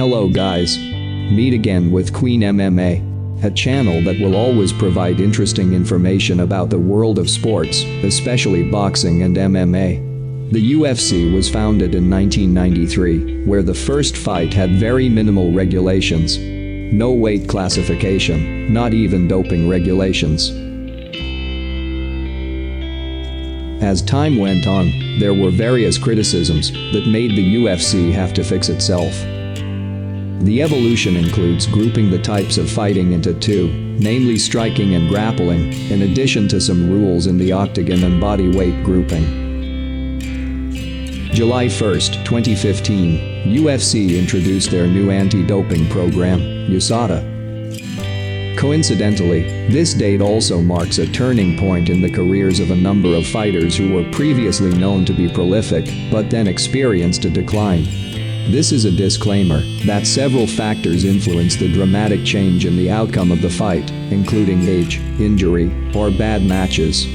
Hello guys. Meet again with Queen MMA, a channel that will always provide interesting information about the world of sports, especially boxing and MMA. The UFC was founded in 1993, where the first fight had very minimal regulations. No weight classification, not even doping regulations. As time went on, there were various criticisms that made the UFC have to fix itself. The evolution includes grouping the types of fighting into two, namely striking and grappling, in addition to some rules in the octagon and body weight grouping. July 1, 2015, UFC introduced their new anti-doping program, USADA. Coincidentally, this date also marks a turning point in the careers of a number of fighters who were previously known to be prolific, but then experienced a decline. This is a disclaimer that several factors influence the dramatic change in the outcome of the fight, including age, injury, or bad matches.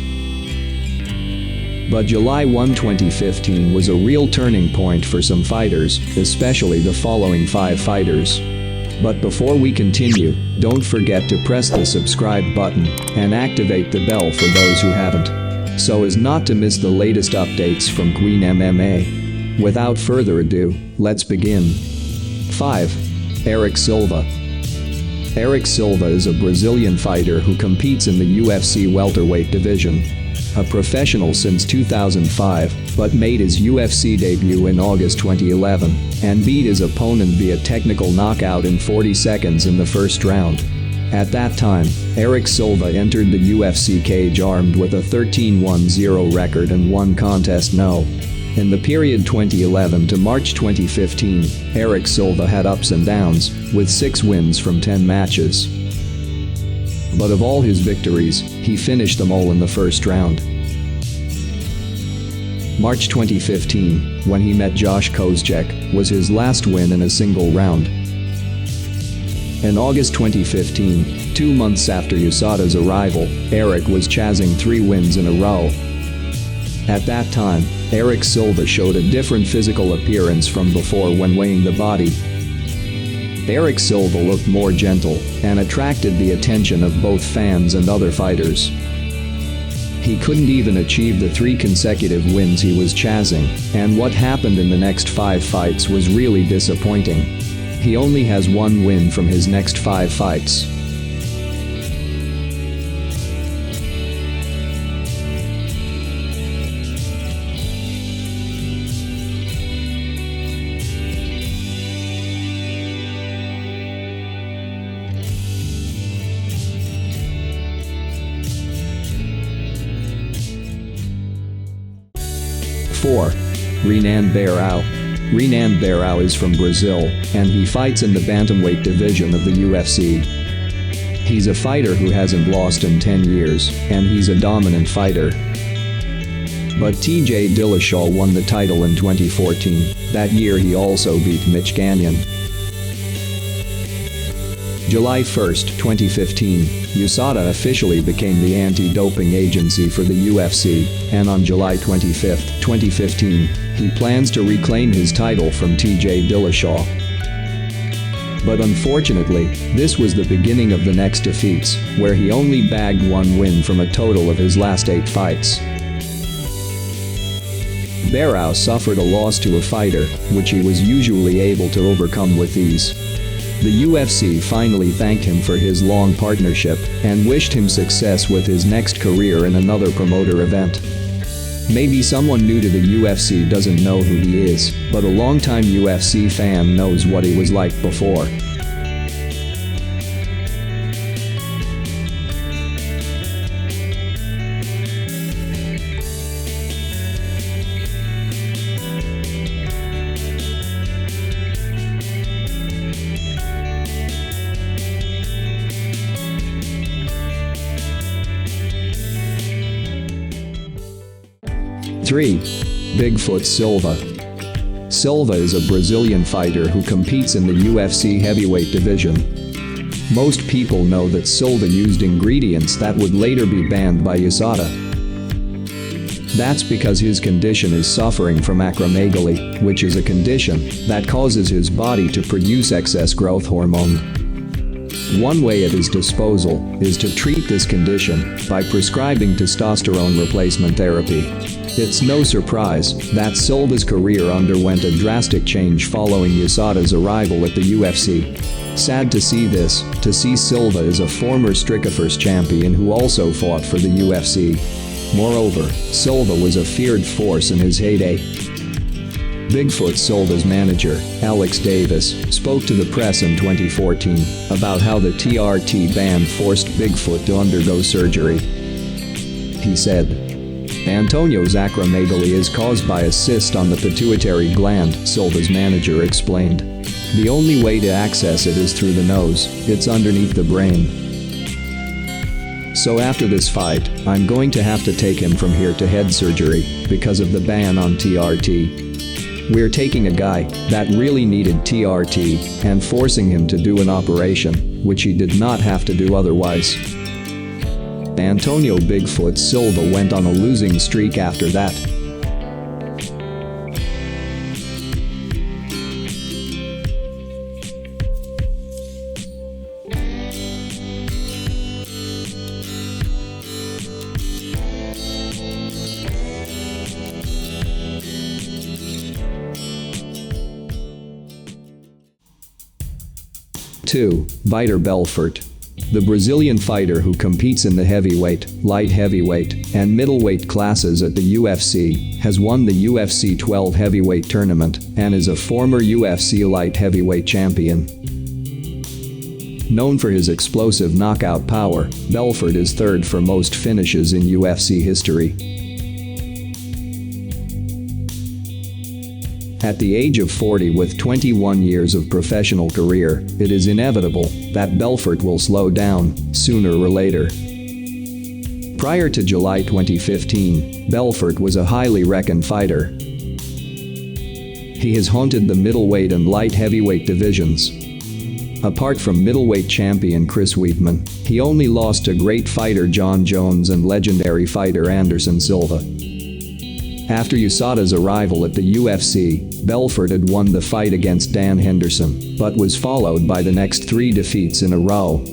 But July 1, 2015 was a real turning point for some fighters, especially the following 5 fighters. But before we continue, don't forget to press the subscribe button and activate the bell for those who haven't, so as not to miss the latest updates from Queen MMA. Without further ado, let's begin. 5. Erick Silva. Erick Silva is a Brazilian fighter who competes in the UFC Welterweight division. A professional since 2005, but made his UFC debut in August 2011 and beat his opponent via technical knockout in 40 seconds in the first round. At that time, Erick Silva entered the UFC cage armed with a 13-1-0 record and 1 contest no. In the period 2011 to March 2015, Erick Silva had ups and downs, with 6 wins from 10 matches. But of all his victories, he finished them all in the first round. March 2015, when he met Josh Koscheck, was his last win in a single round. In August 2015, 2 months after USADA's arrival, Erick was chasing 3 wins in a row. At that time, Erick Silva showed a different physical appearance from before when weighing the body. Erick Silva looked more gentle and attracted the attention of both fans and other fighters. He couldn't even achieve the 3 consecutive wins he was chasing, and what happened in the next 5 fights was really disappointing. He only has 1 win from his next 5 fights. Renan Barão. Renan Barão is from Brazil, and he fights in the bantamweight division of the UFC. He's a fighter who hasn't lost in 10 years, and he's a dominant fighter. But TJ Dillashaw won the title in 2014. That year he also beat Mitch Gagnon. July 1, 2015, USADA officially became the anti-doping agency for the UFC, and on July 25, 2015, he plans to reclaim his title from TJ Dillashaw. But unfortunately, this was the beginning of the next defeats, where he only bagged 1 win from a total of his last 8 fights. Barão suffered a loss to a fighter, which he was usually able to overcome with ease. The UFC finally thanked him for his long partnership and wished him success with his next career in another promoter event. Maybe someone new to the UFC doesn't know who he is, but a longtime UFC fan knows what he was like before. Three. Bigfoot Silva. Silva is a Brazilian fighter who competes in the UFC heavyweight division. Most people know that Silva used ingredients that would later be banned by USADA. That's because his condition is suffering from acromegaly, which is a condition that causes his body to produce excess growth hormone. One way at his disposal is to treat this condition by prescribing testosterone replacement therapy. It's no surprise that Silva's career underwent a drastic change following USADA's arrival at the UFC. Sad to see this, to see Silva is a former Strikeforce champion who also fought for the UFC. Moreover, Silva was a feared force in his heyday. Bigfoot Silva's manager, Alex Davis, spoke to the press in 2014 about how the TRT ban forced Bigfoot to undergo surgery. He said, "Antonio's acromegaly is caused by a cyst on the pituitary gland," Silva's manager explained. "The only way to access it is through the nose, it's underneath the brain. So after this fight, I'm going to have to take him from here to head surgery because of the ban on TRT. We're taking a guy that really needed TRT and forcing him to do an operation, which he did not have to do otherwise." Antonio Bigfoot Silva went on a losing streak after that. Two, Vitor Belfort. The Brazilian fighter who competes in the heavyweight, light heavyweight, and middleweight classes at the UFC has won the UFC 12 heavyweight tournament and is a former UFC light heavyweight champion. Known for his explosive knockout power, Belfort is third for most finishes in UFC history. At the age of 40 with 21 years of professional career, it is inevitable that Belfort will slow down, sooner or later. Prior to July 2015, Belfort was a highly reckoned fighter. He has haunted the middleweight and light heavyweight divisions. Apart from middleweight champion Chris Weidman, he only lost to great fighter John Jones and legendary fighter Anderson Silva. After USADA's arrival at the UFC, Belfort had won the fight against Dan Henderson, but was followed by the next 3 defeats in a row.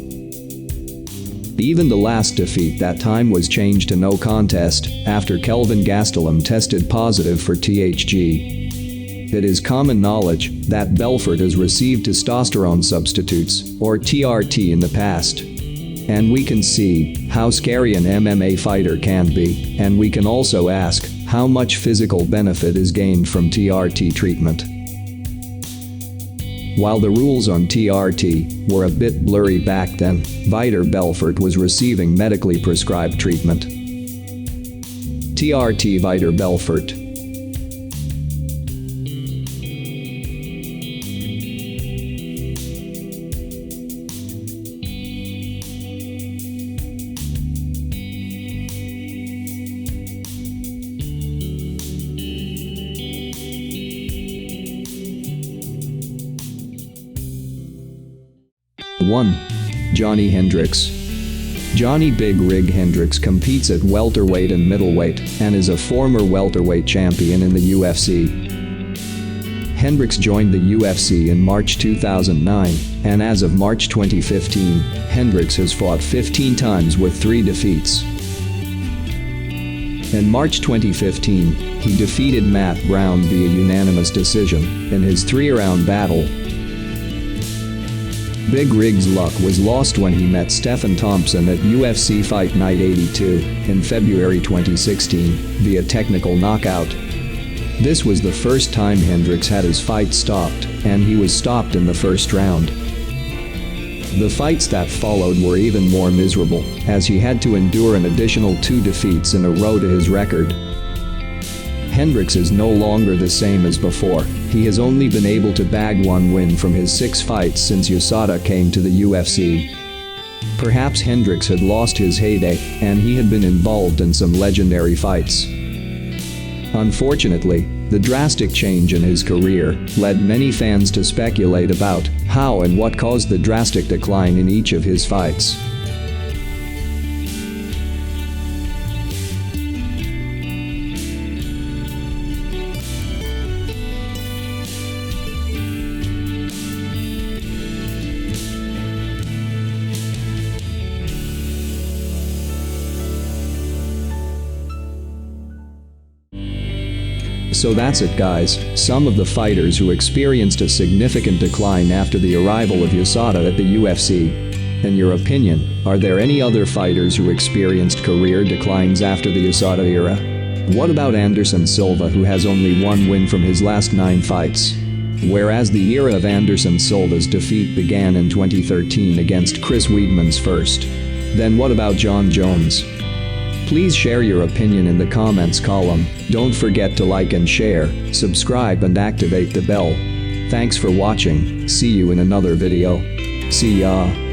Even the last defeat that time was changed to no contest after Kelvin Gastelum tested positive for THG. It is common knowledge that Belfort has received testosterone substitutes, or TRT, in the past. And we can see how scary an MMA fighter can be, and we can also ask how much physical benefit is gained from TRT treatment. While the rules on TRT were a bit blurry back then, Vitor Belfort was receiving medically prescribed treatment. TRT Vitor Belfort. One, Johnny Hendricks. Johnny Big Rig Hendricks competes at welterweight and middleweight and is a former welterweight champion in the UFC. Hendricks joined the UFC in March 2009, and as of March 2015, Hendricks has fought 15 times with 3 defeats. In March 2015, he defeated Matt Brown via unanimous decision in his 3-round battle. Big Rig's luck was lost when he met Stephen Thompson at UFC Fight Night 82 in February 2016 via technical knockout. This was the first time Hendricks had his fight stopped, and he was stopped in the first round. The fights that followed were even more miserable, as he had to endure an additional 2 defeats in a row to his record. Hendricks is no longer the same as before. He has only been able to bag 1 win from his 6 fights since USADA came to the UFC. Perhaps Hendricks had lost his heyday, and he had been involved in some legendary fights. Unfortunately, the drastic change in his career led many fans to speculate about how and what caused the drastic decline in each of his fights. So that's it, guys, some of the fighters who experienced a significant decline after the arrival of USADA at the UFC. In your opinion, are there any other fighters who experienced career declines after the USADA era? What about Anderson Silva, who has only one win from his last 9 fights? Whereas the era of Anderson Silva's defeat began in 2013 against Chris Weidman's first. Then what about John Jones? Please share your opinion in the comments column. Don't forget to like and share, subscribe and activate the bell. Thanks for watching. See you in another video. See ya.